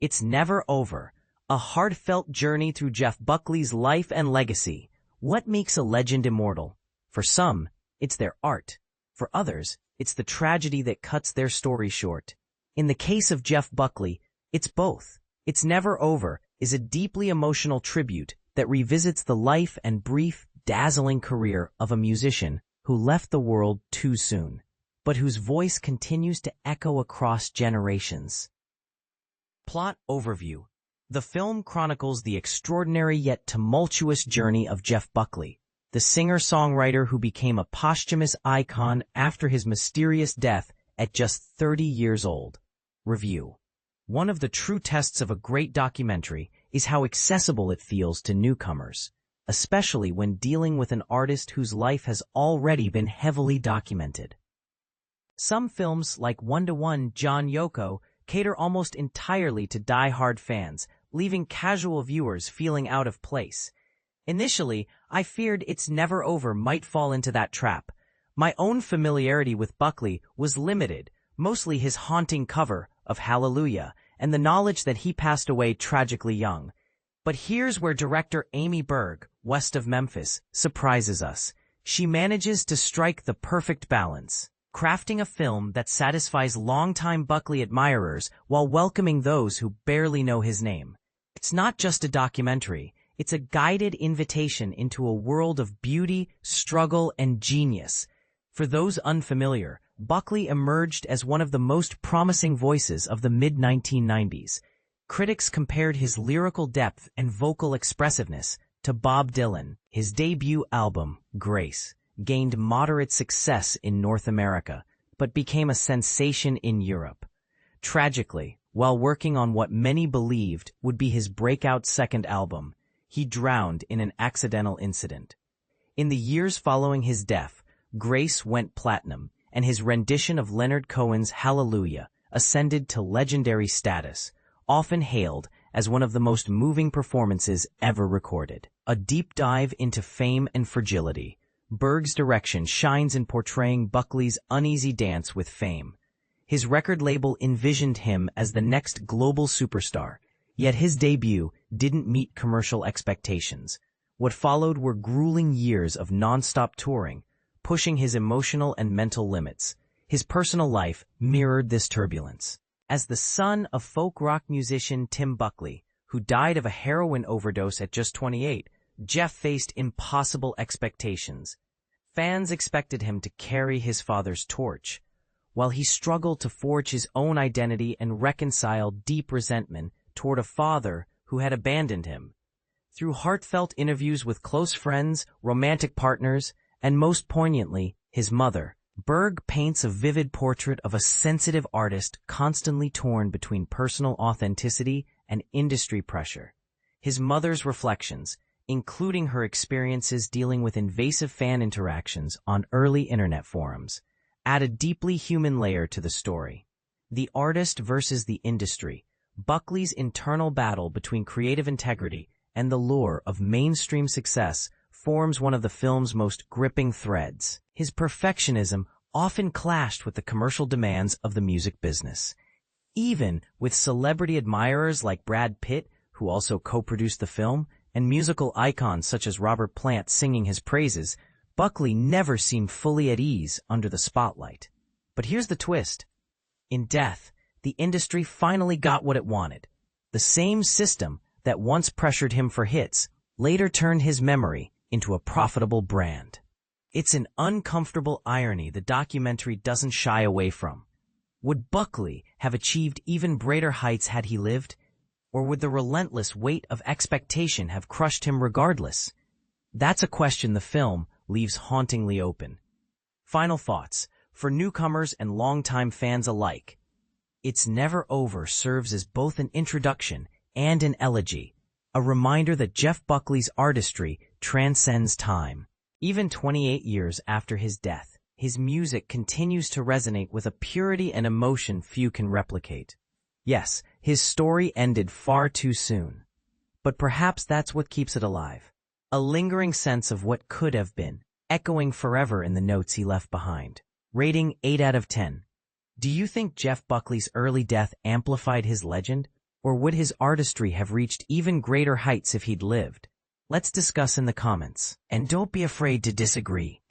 It's Never Over, a heartfelt journey through Jeff Buckley's life and legacy. What makes a legend immortal? For some, it's their art. For others, it's the tragedy that cuts their story short. In the case of Jeff Buckley, it's both. It's Never Over is a deeply emotional tribute that revisits the life and brief, dazzling career of a musician who left the world too soon, but whose voice continues to echo across generations. Plot overview. The film chronicles the extraordinary yet tumultuous journey of Jeff Buckley, the singer-songwriter who became a posthumous icon after his mysterious death at just 30 years old. Review. One of the true tests of a great documentary is how accessible it feels to newcomers, especially when dealing with an artist whose life has already been heavily documented. Some films, like 1-to-1 John Yoko, cater almost entirely to die-hard fans, leaving casual viewers feeling out of place. Initially, I feared It's Never Over might fall into that trap. My own familiarity with Buckley was limited, mostly his haunting cover of Hallelujah and the knowledge that he passed away tragically young. But here's where director Amy Berg, west of Memphis, surprises us. She manages to strike the perfect balance, crafting a film that satisfies longtime Buckley admirers while welcoming those who barely know his name. It's not just a documentary, it's a guided invitation into a world of beauty, struggle, and genius. For those unfamiliar, Buckley emerged as one of the most promising voices of the mid-1990s. Critics compared his lyrical depth and vocal expressiveness to Bob Dylan. His debut album, Grace, gained moderate success in North America, but became a sensation in Europe. Tragically, while working on what many believed would be his breakout second album, he drowned in an accidental incident. In the years following his death, Grace went platinum, and his rendition of Leonard Cohen's Hallelujah ascended to legendary status, often hailed as one of the most moving performances ever recorded. A deep dive into fame and fragility, Berg's direction shines in portraying Buckley's uneasy dance with fame. His record label envisioned him as the next global superstar, yet his debut didn't meet commercial expectations. What followed were grueling years of non-stop touring, pushing his emotional and mental limits. His personal life mirrored this turbulence. As the son of folk rock musician Tim Buckley, who died of a heroin overdose at just 28, Jeff faced impossible expectations. Fans expected him to carry his father's torch, while he struggled to forge his own identity and reconcile deep resentment toward a father who had abandoned him. Through heartfelt interviews with close friends, romantic partners, and most poignantly, his mother, Berg paints a vivid portrait of a sensitive artist constantly torn between personal authenticity and industry pressure. His mother's reflections, including her experiences dealing with invasive fan interactions on early internet forums, add a deeply human layer to the story. The artist versus the industry, Buckley's internal battle between creative integrity and the lure of mainstream success forms one of the film's most gripping threads. His perfectionism often clashed with the commercial demands of the music business. Even with celebrity admirers like Brad Pitt, who also co-produced the film, and musical icons such as Robert Plant singing his praises, Buckley never seemed fully at ease under the spotlight. But here's the twist. In death, the industry finally got what it wanted. The same system that once pressured him for hits later turned his memory into a profitable brand. It's an uncomfortable irony the documentary doesn't shy away from. Would Buckley have achieved even greater heights had he lived? Or would the relentless weight of expectation have crushed him regardless? That's a question the film leaves hauntingly open. Final thoughts. For newcomers and longtime fans alike, It's Never Over serves as both an introduction and an elegy, a reminder that Jeff Buckley's artistry transcends time. Even 28 years after his death, his music continues to resonate with a purity and emotion few can replicate. Yes, his story ended far too soon, but perhaps that's what keeps it alive. A lingering sense of what could have been, echoing forever in the notes he left behind. Rating 8 out of 10. Do you think Jeff Buckley's early death amplified his legend, Or would his artistry have reached even greater heights if he'd lived? Let's discuss in the comments. And don't be afraid to disagree.